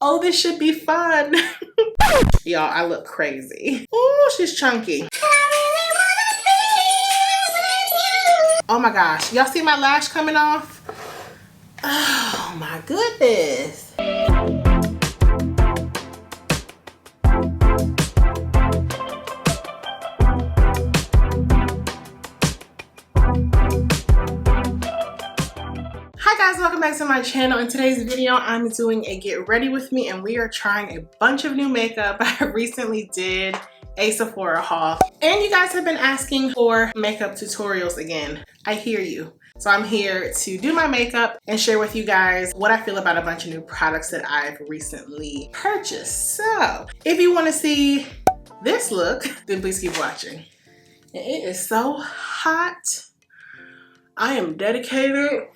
Oh, this should be fun. Y'all, I look crazy. Oh, she's chunky. Oh my gosh, y'all see my lash coming off? Oh my goodness. Hi guys, welcome back to my channel. In today's video, I'm doing a get ready with me and we are trying a bunch of new makeup. I recently did a Sephora haul and you guys have been asking for makeup tutorials again. I hear you. So I'm here to do my makeup and share with you guys what I feel about a bunch of new products that I've recently purchased. So if you want to see this look, then please keep watching. And it is so hot. I am dedicated.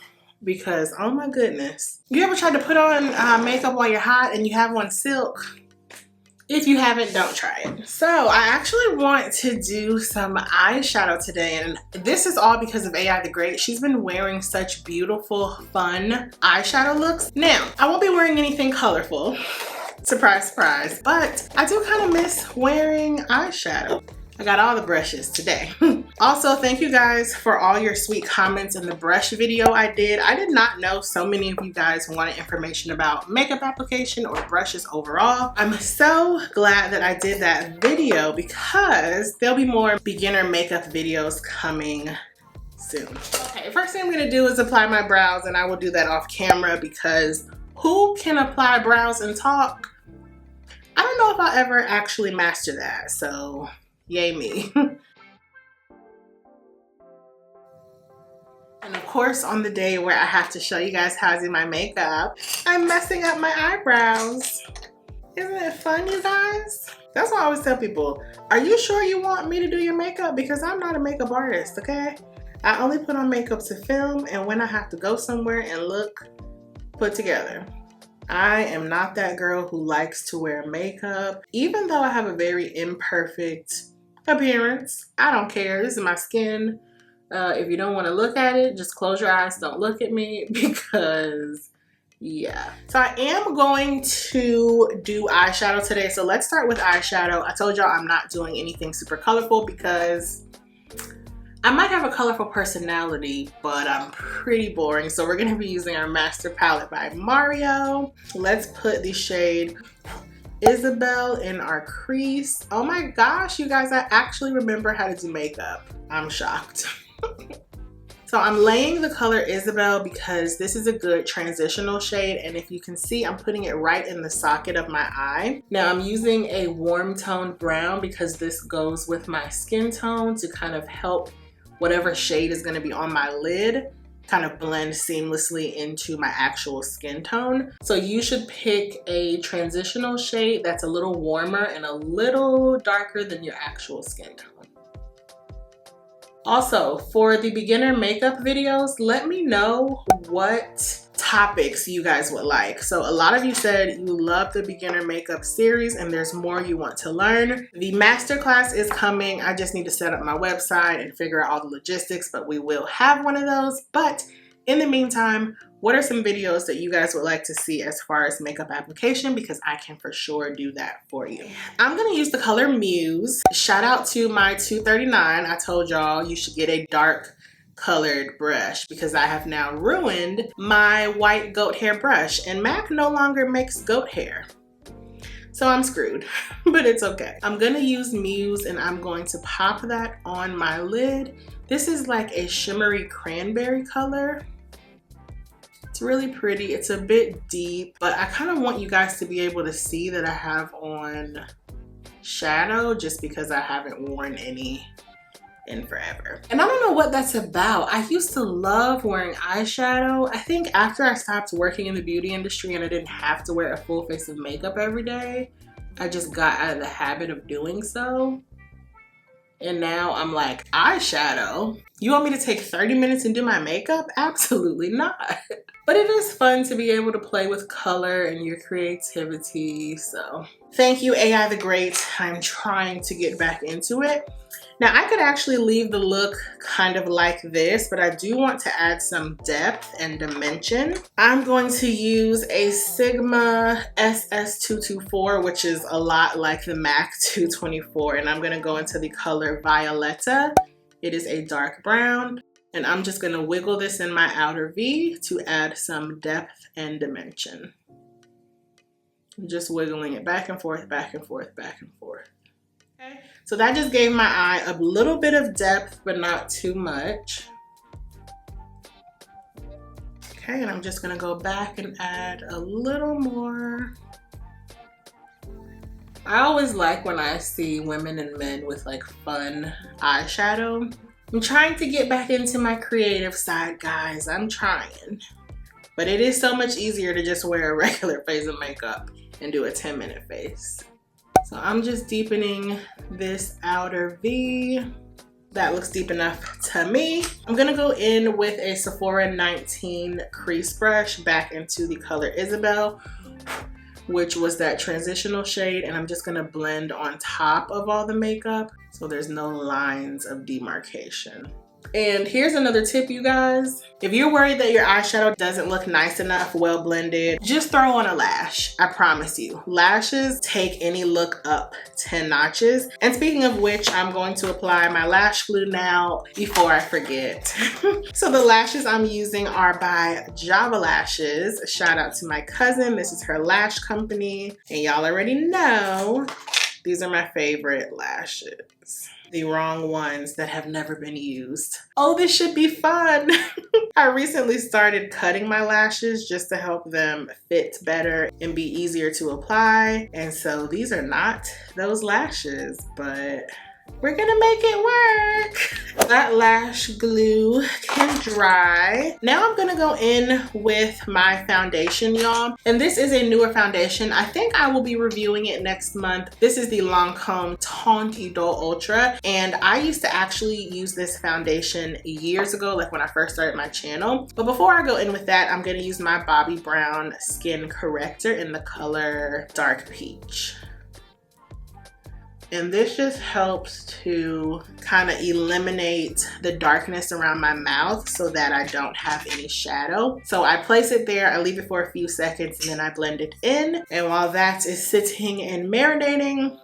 Because, oh my goodness. You ever tried to put on makeup while you're hot and you have on silk? If you haven't, don't try it. So, I actually want to do some eyeshadow today. And this is all because of AI the Great. She's been wearing such beautiful, fun eyeshadow looks. Now, I won't be wearing anything colorful. Surprise, surprise. But I do kind of miss wearing eyeshadow. I got all the brushes today. Also, thank you guys for all your sweet comments in the brush video I did. I did not know so many of you guys wanted information about makeup application or brushes overall. I'm so glad that I did that video because there'll be more beginner makeup videos coming soon. Okay, first thing I'm gonna do is apply my brows, and I will do that off camera because who can apply brows and talk? I don't know if I'll ever actually master that, so yay me. And of course, on the day where I have to show you guys how to do my makeup, I'm messing up my eyebrows. Isn't it fun, you guys? That's what I always tell people. Are you sure you want me to do your makeup? Because I'm not a makeup artist, okay? I only put on makeup to film and when I have to go somewhere and look put together. I am not that girl who likes to wear makeup. Even though I have a very imperfect appearance, I don't care. This is my skin. If you don't want to look at it, just close your eyes, don't look at me, because yeah. So I am going to do eyeshadow today. So let's start with eyeshadow. I told y'all I'm not doing anything super colorful because I might have a colorful personality, but I'm pretty boring. So we're going to be using our Master Palette by Mario. Let's put the shade Isabel in our crease. Oh my gosh, you guys, I actually remember how to do makeup. I'm shocked. So I'm laying the color Isabel because this is a good transitional shade, and if you can see, I'm putting it right in the socket of my eye. Now I'm using a warm toned brown because this goes with my skin tone to kind of help whatever shade is going to be on my lid kind of blend seamlessly into my actual skin tone. So you should pick a transitional shade that's a little warmer and a little darker than your actual skin tone. Also, for the beginner makeup videos, let me know what topics you guys would like. So a lot of you said you love the beginner makeup series and there's more you want to learn. The masterclass is coming. I just need to set up my website and figure out all the logistics, but we will have one of those. But in the meantime, what are some videos that you guys would like to see as far as makeup application? Because I can for sure do that for you. I'm gonna use the color Muse. Shout out to my 239. I told y'all you should get a dark colored brush because I have now ruined my white goat hair brush and MAC no longer makes goat hair. So I'm screwed, but it's okay. I'm gonna use Muse and I'm going to pop that on my lid. This is like a shimmery cranberry color. It's really pretty. It's a bit deep, but I kind of want you guys to be able to see that I have on shadow just because I haven't worn any in forever. And I don't know what that's about. I used to love wearing eyeshadow. I think after I stopped working in the beauty industry and I didn't have to wear a full face of makeup every day, I just got out of the habit of doing so. And now I'm like, eyeshadow? You want me to take 30 minutes and do my makeup? Absolutely not. But it is fun to be able to play with color and your creativity. So thank you, AI the Great. I'm trying to get back into it. Now I could actually leave the look kind of like this, but I do want to add some depth and dimension. I'm going to use a Sigma SS224, which is a lot like the MAC 224, and I'm gonna go into the color Violeta. It is a dark brown, and I'm just gonna wiggle this in my outer V to add some depth and dimension. I'm just wiggling it back and forth, back and forth, back and forth. Okay, so that just gave my eye a little bit of depth, but not too much. Okay, and I'm just gonna go back and add a little more. I always like when I see women and men with like fun eyeshadow. I'm trying to get back into my creative side, guys. I'm trying. But it is so much easier to just wear a regular face of makeup and do a 10-minute face. So I'm just deepening this outer V. That looks deep enough to me. I'm gonna go in with a Sephora 19 crease brush back into the color Isabel, which was that transitional shade, and I'm just gonna blend on top of all the makeup so there's no lines of demarcation. And here's another tip, you guys. If you're worried that your eyeshadow doesn't look nice enough, well blended, just throw on a lash. I promise you. Lashes take any look up 10 notches. And speaking of which, I'm going to apply my lash glue now before I forget. So the lashes I'm using are by Java Lashes. Shout out to my cousin. This is her lash company. And y'all already know, these are my favorite lashes. The wrong ones that have never been used. Oh, this should be fun. I recently started cutting my lashes just to help them fit better and be easier to apply. And so these are not those lashes, but we're gonna make it work. That lash glue can dry. Now I'm gonna go in with my foundation, y'all. And this is a newer foundation. I think I will be reviewing it next month. This is the Lancome Teint Idole Ultra. And I used to actually use this foundation years ago, like when I first started my channel. But before I go in with that, I'm gonna use my Bobbi Brown Skin Corrector in the color Dark Peach. And this just helps to kind of eliminate the darkness around my mouth so that I don't have any shadow. So I place it there, I leave it for a few seconds, and then I blend it in. And while that is sitting and marinating,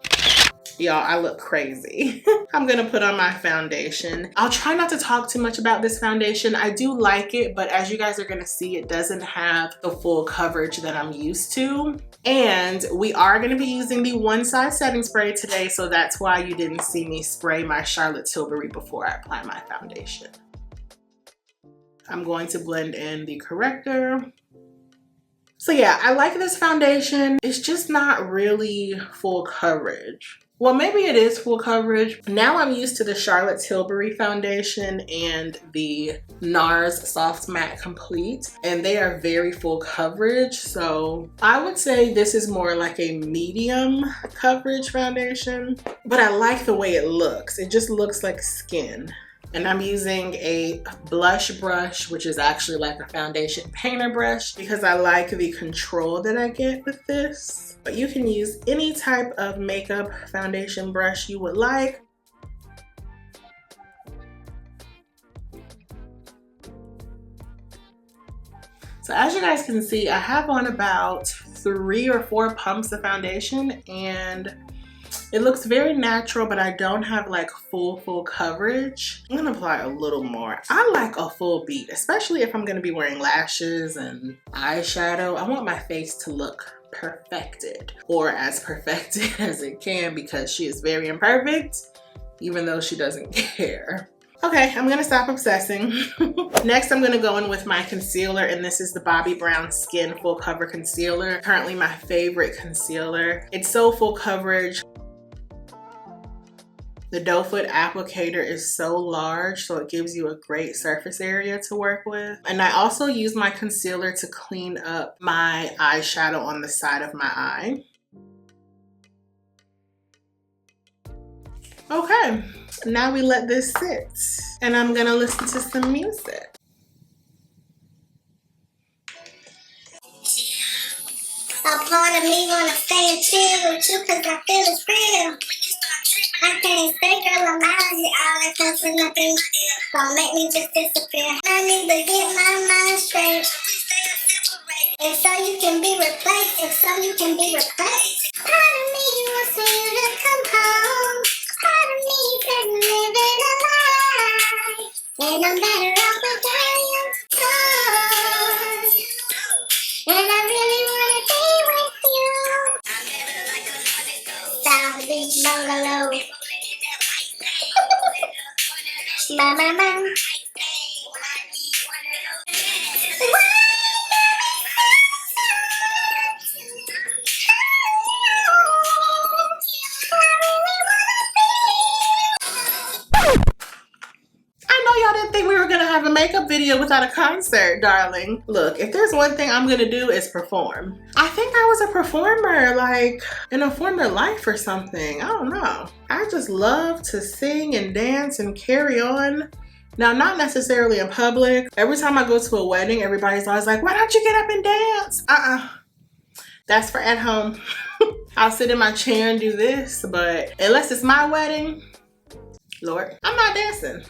y'all, I look crazy. I'm gonna put on my foundation. I'll try not to talk too much about this foundation. I do like it, but as you guys are gonna see, it doesn't have the full coverage that I'm used to. And we are gonna be using the One Size setting spray today, so that's why you didn't see me spray my Charlotte Tilbury before I apply my foundation. I'm going to blend in the corrector. So yeah, I like this foundation. It's just not really full coverage. Well, maybe it is full coverage. Now I'm used to the Charlotte Tilbury foundation and the NARS Soft Matte Complete, and they are very full coverage. So I would say this is more like a medium coverage foundation, but I like the way it looks. It just looks like skin. And I'm using a blush brush, which is actually like a foundation painter brush, because I like the control that I get with this. But you can use any type of makeup foundation brush you would like. So as you guys can see, I have on about 3 or 4 pumps of foundation, and it looks very natural, but I don't have like full coverage. I'm gonna apply a little more. I like a full beat, especially if I'm gonna be wearing lashes and eyeshadow. I want my face to look perfected, or as perfected as it can, because she is very imperfect, even though she doesn't care. Okay, I'm gonna stop obsessing. Next, I'm gonna go in with my concealer, and this is the Bobbi Brown Skin Full Cover Concealer. Currently my favorite concealer. It's so full coverage. The doe foot applicator is so large, so it gives you a great surface area to work with. And I also use my concealer to clean up my eyeshadow on the side of my eye. Okay, now we let this sit and I'm gonna listen to some music. A part of me wanna stay and chill with you cause I feel it's real. I can't stay, girl, I'm out of here. All that cuss and nothing gon' make me just disappear. I need to get my mind straight. And so you can be replaced, and so you can be replaced. Part of me wants for you to come home. Part of me says living a lie. And I'm better off without you. And I really wanna be with you. South Beach Bungalow. My. I know y'all didn't think we were gonna have a makeup video without a concert, darling. Look, if there's one thing I'm gonna do is perform. I think I was a performer, like in a former life or something. I don't know. I just love to sing and dance and carry on. Now, not necessarily in public. Every time I go to a wedding, everybody's always like, why don't you get up and dance? That's for at home. I'll sit in my chair and do this, but unless it's my wedding, Lord, I'm not dancing.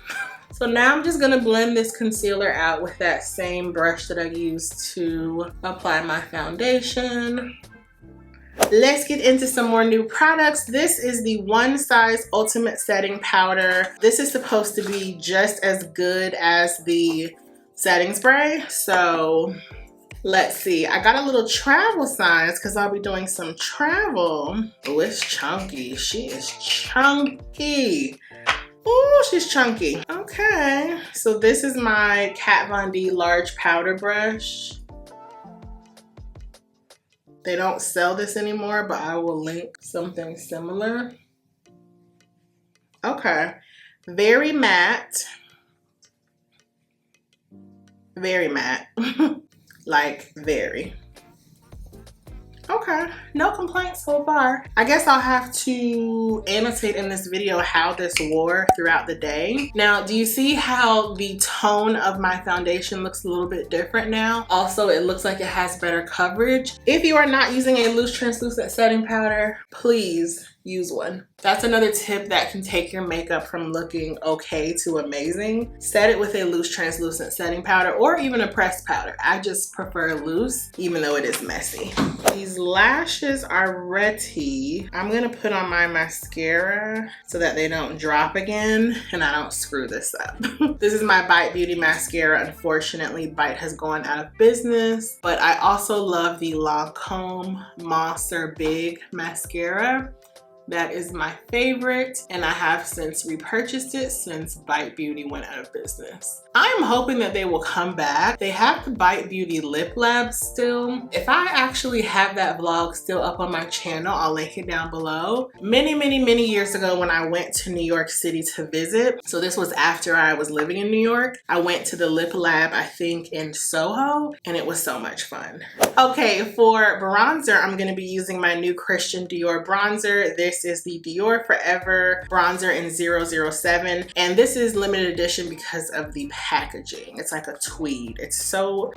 So now I'm just gonna blend this concealer out with that same brush that I used to apply my foundation. Let's get into some more new products. This is the One Size Ultimate Setting Powder. This is supposed to be just as good as the setting spray. So let's see. I got a little travel size because I'll be doing some travel. Oh, it's chunky. She is chunky. Oh, she's chunky. Okay, so this is my Kat Von D large powder brush. They don't sell this anymore, but I will link something similar. Okay, very matte. Very matte, like very. Okay, no complaints so far. I guess I'll have to annotate in this video how this wore throughout the day. Now, do you see how the tone of my foundation looks a little bit different now? Also, it looks like it has better coverage. If you are not using a loose translucent setting powder, please use one. That's another tip that can take your makeup from looking okay to amazing. Set it with a loose translucent setting powder or even a pressed powder. I just prefer loose, even though it is messy. These lashes are ready. I'm gonna put on my mascara so that they don't drop again and I don't screw this up. This is my Bite Beauty mascara. Unfortunately, Bite has gone out of business, but I also love the Lancome Monster Big mascara. That is my favorite, and I have since repurchased it since Bite Beauty went out of business. I'm hoping that they will come back. They have the Bite Beauty Lip Lab still. If I actually have that vlog still up on my channel, I'll link it down below. Many years ago when I went to New York City to visit, so this was after I was living in New York, I went to the Lip Lab, I think in Soho, and it was so much fun. Okay, for bronzer, I'm gonna be using my new Christian Dior bronzer. This is the Dior Forever bronzer in 007, and this is limited edition because of the packaging. It's like a tweed. It's so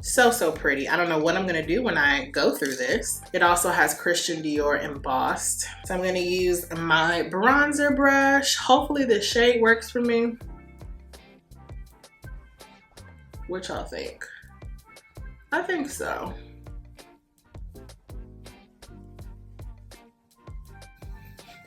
pretty. I don't know what I'm gonna do when I go through this. It also has Christian Dior embossed. So I'm gonna use my bronzer brush. Hopefully the shade works for me. What y'all think? I think so.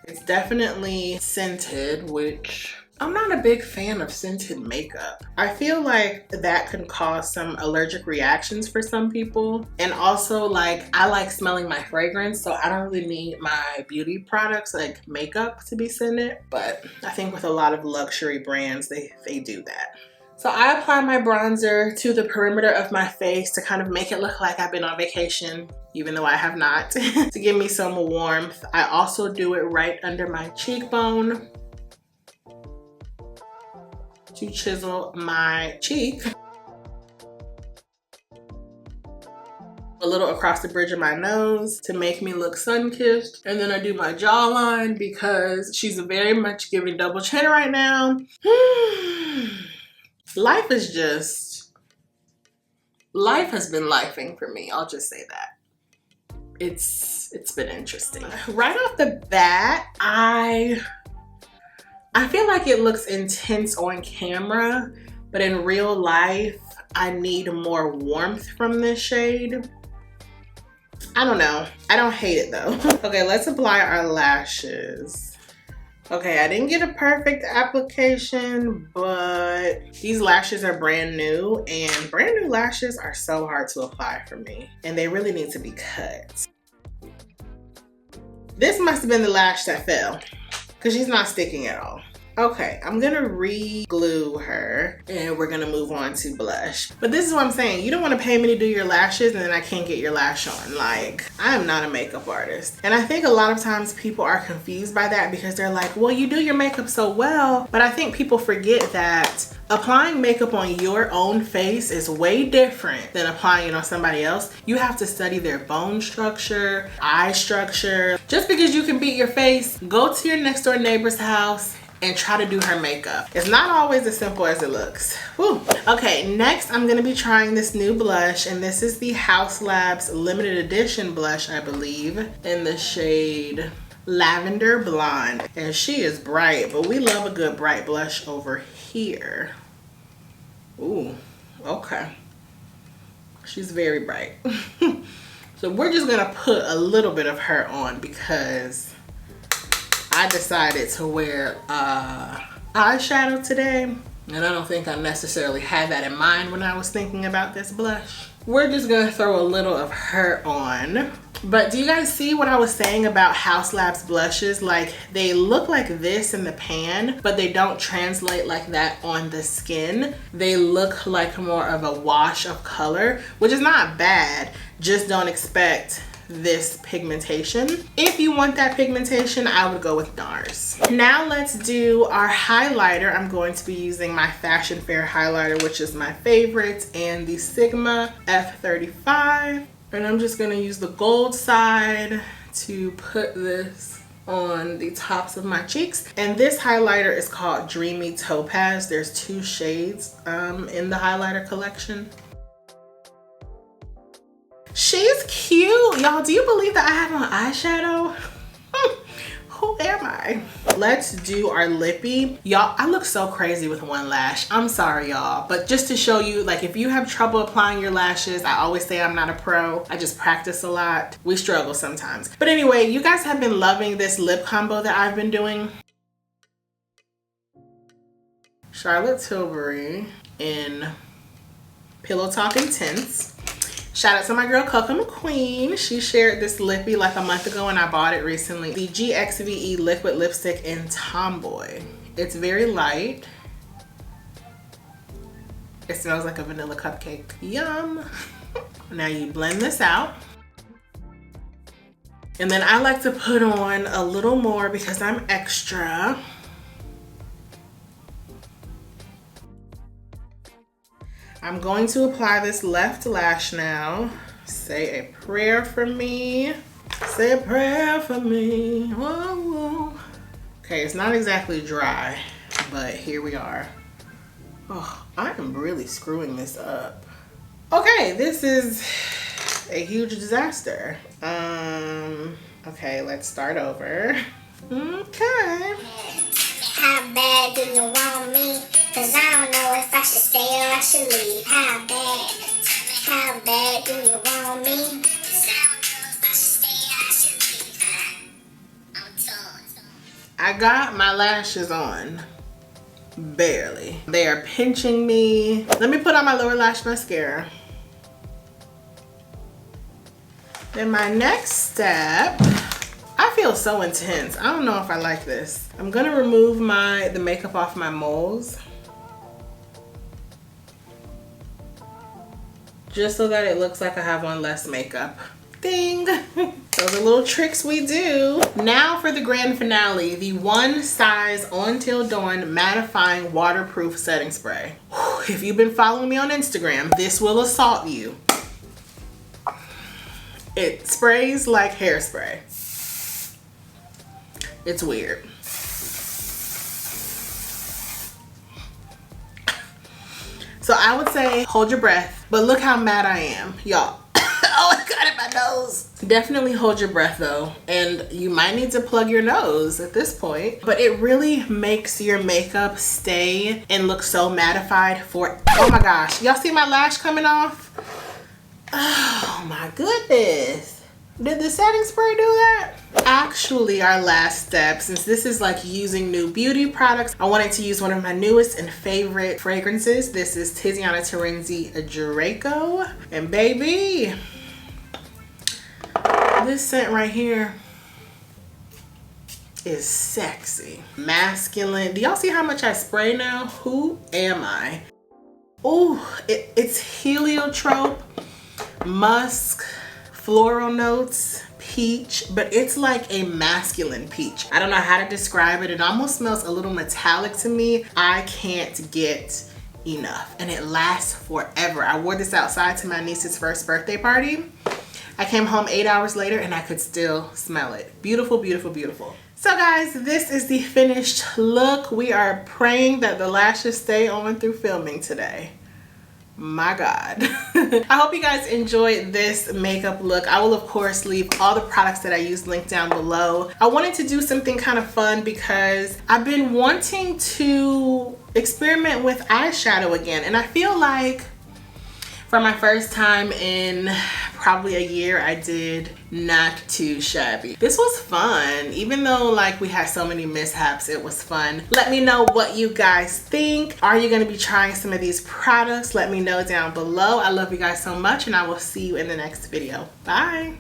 It's definitely scented, which I'm not a big fan of scented makeup. I feel like that can cause some allergic reactions for some people. And also, like, I like smelling my fragrance, so I don't really need my beauty products like makeup to be scented. But I think with a lot of luxury brands, they do that. So I apply my bronzer to the perimeter of my face to kind of make it look like I've been on vacation, even though I have not, to give me some warmth. I also do it right under my cheekbone to chisel my cheek. a little across the bridge of my nose to make me look sun-kissed. And then I do my jawline because she's very much giving double chin right now. Life has been lifing for me. I'll just say that. It's been interesting. Right off the bat, I feel like it looks intense on camera, but in real life, I need more warmth from this shade. I don't know. I don't hate it though. Okay, let's apply our lashes. Okay, I didn't get a perfect application, but these lashes are brand new, and brand new lashes are so hard to apply for me, and they really need to be cut. This must have been the lash that fell, because she's not sticking at all. Okay, I'm gonna re-glue her and we're gonna move on to blush. But this is what I'm saying. You don't wanna pay me to do your lashes and then I can't get your lash on. Like, I am not a makeup artist. And I think a lot of times people are confused by that because they're like, well, you do your makeup so well. But I think people forget that applying makeup on your own face is way different than applying it on somebody else. You have to study their bone structure, eye structure. Just because you can beat your face, go to your next door neighbor's house and try to do her makeup. It's not always as simple as it looks. Whew. Okay, next I'm gonna be trying this new blush, and this is the Haus Labs limited edition blush, I believe, in the shade Lavender Blonde. And she is bright, but we love a good bright blush over here. Ooh, okay. She's very bright. So we're just gonna put a little bit of her on because I decided to wear eyeshadow today, and I don't think I necessarily had that in mind when I was thinking about this blush. We're just gonna throw a little of her on. But do you guys see what I was saying about Haus Labs blushes? Like, they look like this in the pan, but they don't translate like that on the skin. They look like more of a wash of color, which is not bad. Just don't expect this pigmentation. If you want that pigmentation, I would go with NARS. Now let's do our highlighter. I'm going to be using my Fashion Fair highlighter, which is my favorite, and the Sigma F35. And I'm just gonna use the gold side to put this on the tops of my cheeks. And this highlighter is called Dreamy Topaz. There's 2 shades in the highlighter collection. She's cute. Y'all, do you believe that I have on eyeshadow? Who am I? Let's do our lippy. Y'all, I look so crazy with one lash. I'm sorry, y'all. But just to show you, like, if you have trouble applying your lashes, I always say I'm not a pro. I just practice a lot. We struggle sometimes. But anyway, you guys have been loving this lip combo that I've been doing. Charlotte Tilbury in Pillow Talk Intense. Shout out to my girl Coco McQueen. She shared this lippy like a month ago and I bought it recently. The GXVE liquid lipstick in Tomboy. It's very light. It smells like a vanilla cupcake. Yum. Now you blend this out. And then I like to put on a little more because I'm extra. I'm going to apply this left lash now. Say a prayer for me. Say a prayer for me. Whoa, whoa. Okay, it's not exactly dry, but here we are. Oh, I am really screwing this up. Okay, this is a huge disaster. Okay, let's start over. Okay. How bad do you want me? Cause I don't know if I should stay or I should leave. How bad do you want me? Cause I don't know if I should stay or I should leave. I'm torn. I got my lashes on. Barely. They are pinching me. Let me put on my lower lash mascara. Then my next step, I feel so intense. I don't know if I like this. I'm gonna remove the makeup off my moles. Just so that it looks like I have on less makeup. Ding! Those are little tricks we do. Now for the grand finale, the One Size On Till Dawn Mattifying Waterproof Setting Spray. Whew, if you've been following me on Instagram, this will assault you. It sprays like hairspray. It's weird. So I would say hold your breath, but look how mad I am, y'all. Oh, I got it in my nose. Definitely hold your breath though, and you might need to plug your nose at this point, but it really makes your makeup stay and look so mattified for, oh my gosh, y'all see my lash coming off? Oh my goodness. Did the setting spray do that? Actually, our last step, since this is like using new beauty products, I wanted to use one of my newest and favorite fragrances. This is Tiziana Terenzi Draco. And baby, this scent right here is sexy, masculine. Do y'all see how much I spray now? Who am I? Oh, it's heliotrope, musk, floral notes, peach, but it's like a masculine peach. I don't know how to describe it. It almost smells a little metallic to me. I can't get enough, and it lasts forever. I wore this outside to my niece's first birthday party. I came home 8 hours later and I could still smell it. Beautiful, beautiful, beautiful. So guys, this is the finished look. We are praying that the lashes stay on through filming today. My God. I hope you guys enjoyed this makeup look. I will of course leave all the products that I use linked down below. I wanted to do something kind of fun because I've been wanting to experiment with eyeshadow again, and I feel like for my first time in probably a year, I did not too shabby. This was fun. Even though like we had so many mishaps, it was fun. Let me know what you guys think. Are you gonna be trying some of these products? Let me know down below. I love you guys so much, and I will see you in the next video. Bye.